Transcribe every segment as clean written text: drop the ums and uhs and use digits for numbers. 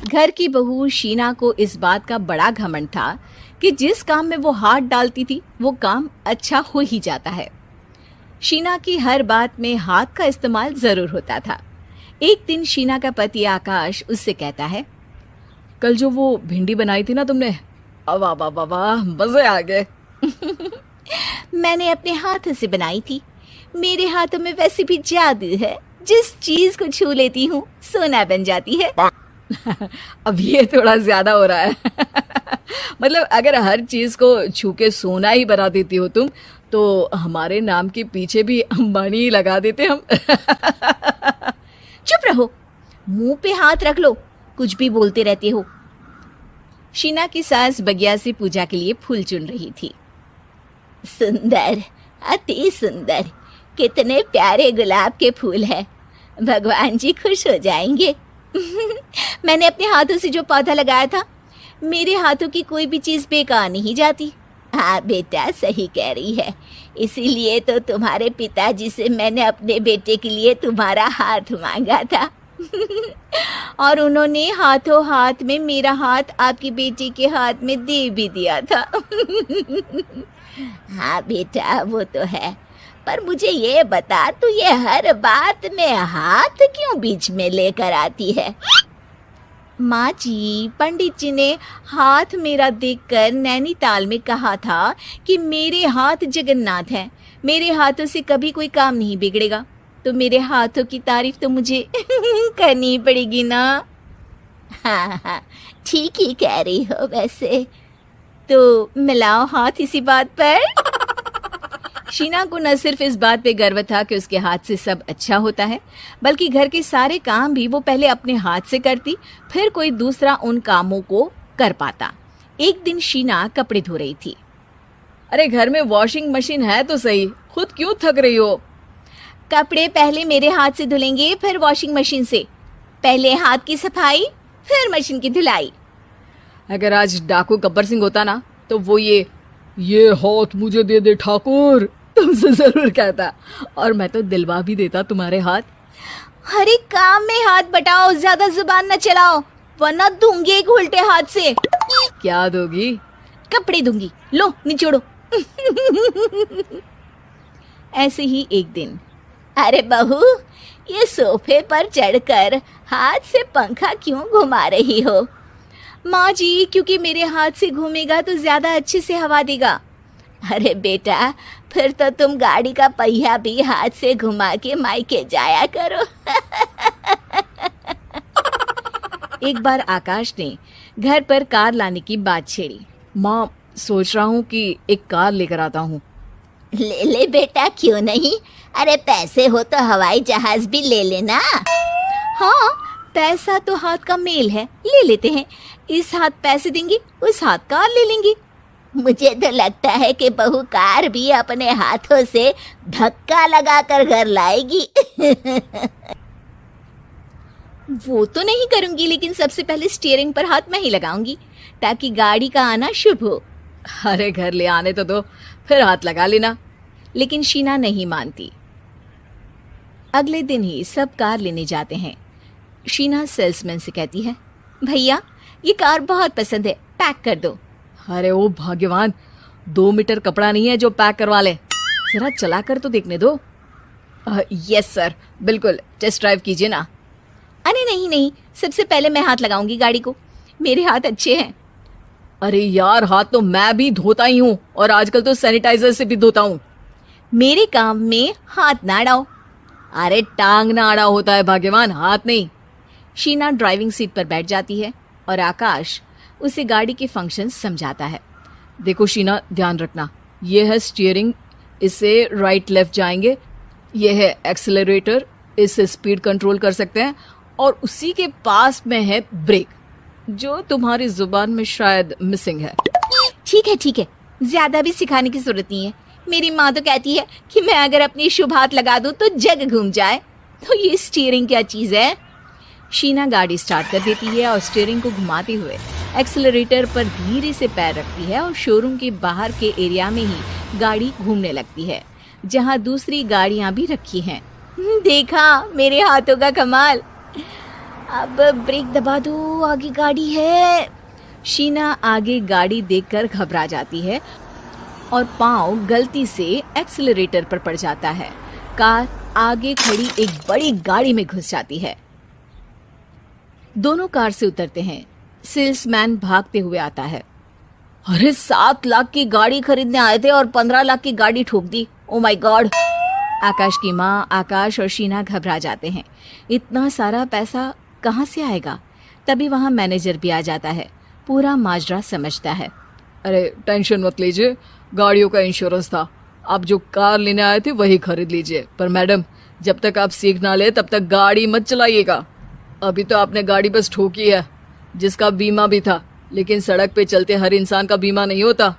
घर की बहू शीना को इस बात का बड़ा घमंड था कि जिस काम में वो हाथ डालती थी वो काम अच्छा हो ही जाता है। शीना की हर बात में हाथ का इस्तेमाल जरूर होता था। एक दिन शीना का पति आकाश उससे कहता है, कल जो वो भिंडी बनाई थी ना तुमने, वाह वाह वाह वाह, मजे आ गए। मैंने अपने हाथों से बनाई थी। मेरे हाथों में वैसे भी जादू है, जिस चीज को छू लेती हूँ सोना बन जाती है। अब ये थोड़ा ज्यादा हो रहा है। मतलब अगर हर चीज को छू के सोना ही बना देती हो तुम, तो हमारे नाम के पीछे भी अंबानी ही लगा देते हम। चुप रहो, मुंह पे हाथ रख लो, कुछ भी बोलते रहते हो। शीना की सास बगिया से पूजा के लिए फूल चुन रही थी। सुंदर, अति सुंदर, कितने प्यारे गुलाब के फूल हैं। भगवान जी खुश हो जाएंगे। मैंने अपने हाथों से जो पौधा लगाया था, मेरे हाथों की कोई भी चीज बेकार नहीं जाती। हाँ बेटा, सही कह रही है। इसीलिए तो तुम्हारे पिताजी से मैंने अपने बेटे के लिए तुम्हारा हाथ मांगा था। और उन्होंने हाथों हाथ में मेरा हाथ आपकी बेटी के हाथ में दे भी दिया था। हाँ बेटा, वो तो है, पर मुझे ये बता, तू ये हर बात में हाथ क्यों बीच में लेकर आती है? माँ जी, पंडित जी ने हाथ मेरा देखकर नैनीताल में कहा था कि मेरे हाथ जगन्नाथ हैं, मेरे हाथों से कभी कोई काम नहीं बिगड़ेगा। तो मेरे हाथों की तारीफ तो मुझे करनी पड़ेगी ना। हाँ हाँ, ठीक ही कह रही हो वैसे। तो मिलाओ हाथ इसी बात पर। शीना को न सिर्फ इस बात पे गर्व था कि उसके हाथ से सब अच्छा होता है, बल्कि घर के सारे काम भी वो पहले अपने हाथ से करती, फिर कोई दूसरा उन कामों को कर पाता। एक दिन शीना कपड़े धो रही थी। अरे घर में वॉशिंग मशीन है तो सही, खुद क्यों थक रही हो? कपड़े पहले मेरे हाथ से धुलेंगे, फिर वॉशिंग मशीन से। पहले हाथ की सफाई, फिर मशीन की धुलाई। अगर आज डाकू गब्बर सिंह होता ना, तो वो ये हाथ मुझे दे दे ठाकुर तुमसे जरूर कहता, और मैं तो दिलवा भी देता तुम्हारे हाथ। हर एक काम में हाथ बटाओ, ज्यादा जुबान न चलाओ, वरना दूंगी एक उल्टे हाथ से। क्या दोगी? कपड़े दूंगी, लो निचोड़ो। ऐसे ही एक दिन, अरे बहू, ये सोफे पर चढ़कर हाथ से पंखा क्यों घुमा रही हो? माँ जी, क्योंकि मेरे हाथ से घूमेगा तो ज्यादा अच्छे से हवा देगा। अरे बेटा, फिर तो तुम गाड़ी का पहिया भी हाथ से घुमा के मायके जाया करो। एक बार आकाश ने घर पर कार लाने की बात छेड़ी। माँ, सोच रहा हूँ कि एक कार लेकर आता हूँ। ले ले बेटा, क्यों नहीं? अरे पैसे हो तो हवाई जहाज भी ले लेना। हाँ, पैसा तो हाथ का मेल है, ले लेते हैं। इस हाथ पैसे देंगी, उस हाथ कार ले लेंगी। मुझे तो लगता है कि बहू कार भी अपने हाथों से धक्का लगाकर घर लाएगी। वो तो नहीं करूंगी, लेकिन सबसे पहले स्टीयरिंग पर हाथ मैं ही लगाऊंगी, ताकि गाड़ी का आना शुभ हो। अरे घर ले आने तो दो, फिर हाथ लगा लेना। लेकिन शीना नहीं मानती। अगले दिन ही सब कार लेने जाते हैं। शीना सेल्समैन से कहती है, भैया ये कार बहुत पसंद है, पैक कर दो। अरे ओ भाग्यवान, 2 मीटर कपड़ा नहीं है जो पैक करवा ले, जरा चला कर तो देखने दो। यस सर, बिल्कुल, टेस्ट ड्राइव कीजिए ना। अरे नहीं नहीं, सबसे पहले मैं हाथ लगाऊंगी गाड़ी को, मेरे हाथ अच्छे हैं। अरे यार, हाथ तो मैं भी धोता ही हूँ, और आजकल तो सैनिटाइजर से भी धोता हूँ। मेरे काम में हाथ ना अड़ाओ। अरे टांग ना अड़ा होता है भाग्यवान, हाथ नहीं। शीना ड्राइविंग सीट पर बैठ जाती है और आकाश उसे गाड़ी के फंक्शन समझाता है। देखो शीना, ध्यान रखना, ये है स्टीयरिंग, इससे राइट लेफ्ट जाएंगे। ये है एक्सेलरेटर, इससे स्पीड कंट्रोल कर सकते हैं, और उसी के पास में है ब्रेक, जो तुम्हारी जुबान में शायद मिसिंग है। ठीक है, ज्यादा भी सिखाने की जरूरत नहीं है। मेरी माँ तो कहती है कि मैं अगर अपनी शुभ हाथ लगा दूं तो जग घूम जाए। तो ये स्टीयरिंग क्या चीज है? शीना गाड़ी स्टार्ट कर देती है और स्टीयरिंग को घुमाते हुए एक्सेलरेटर पर धीरे से पैर रखती है, और शोरूम के बाहर के एरिया में ही गाड़ी घूमने लगती है, जहाँ दूसरी गाड़ियाँ भी रखी हैं। देखा मेरे हाथों का कमाल। अब ब्रेक दबा दो, आगे गाड़ी है। शीना आगे गाड़ी देखकर घबरा जाती है और पाँव गलती से एक्सीलरेटर पर पड़ जाता है। कार आगे खड़ी एक बड़ी गाड़ी में घुस जाती है। दोनों कार से उतरते हैं। सेल्समैन भागते हुए आता है। अरे 7 लाख की गाड़ी खरीदने आए थे और 15 लाख की गाड़ी ठोक दी। Oh my God. आकाश की माँ, आकाश और शीना घबरा जाते हैं। इतना सारा पैसा कहाँ से आएगा? तभी वहाँ मैनेजर भी आ जाता है। पूरा माजरा समझता है। अरे टेंशन मत लीजिए, गाड़ियों का इंश्योरेंस था। आप जो कार लेने आए थे वही खरीद लीजिए। पर मैडम, जब तक आप सीख ना ले तब तक गाड़ी मत चलाइएगा। अभी तो आपने गाड़ी बस ठोकी है, जिसका बीमा भी था, लेकिन सड़क पे चलते हर इंसान का बीमा नहीं होता।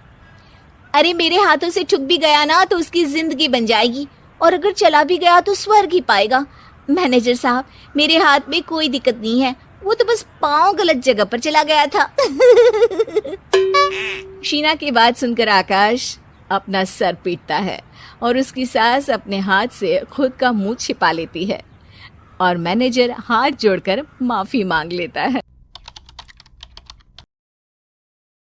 अरे मेरे हाथों से छुप भी गया ना तो उसकी जिंदगी बन जाएगी, और अगर चला भी गया तो स्वर्ग ही पाएगा। मैनेजर साहब, मेरे हाथ में कोई दिक्कत नहीं है, वो तो बस पाँव गलत जगह पर चला गया था। शीना की बात सुनकर आकाश अपना सर पीटता है और उसकी सास अपने हाथ से खुद का मुंह छिपा लेती है और मैनेजर हाथ जोड़कर माफी मांग लेता है।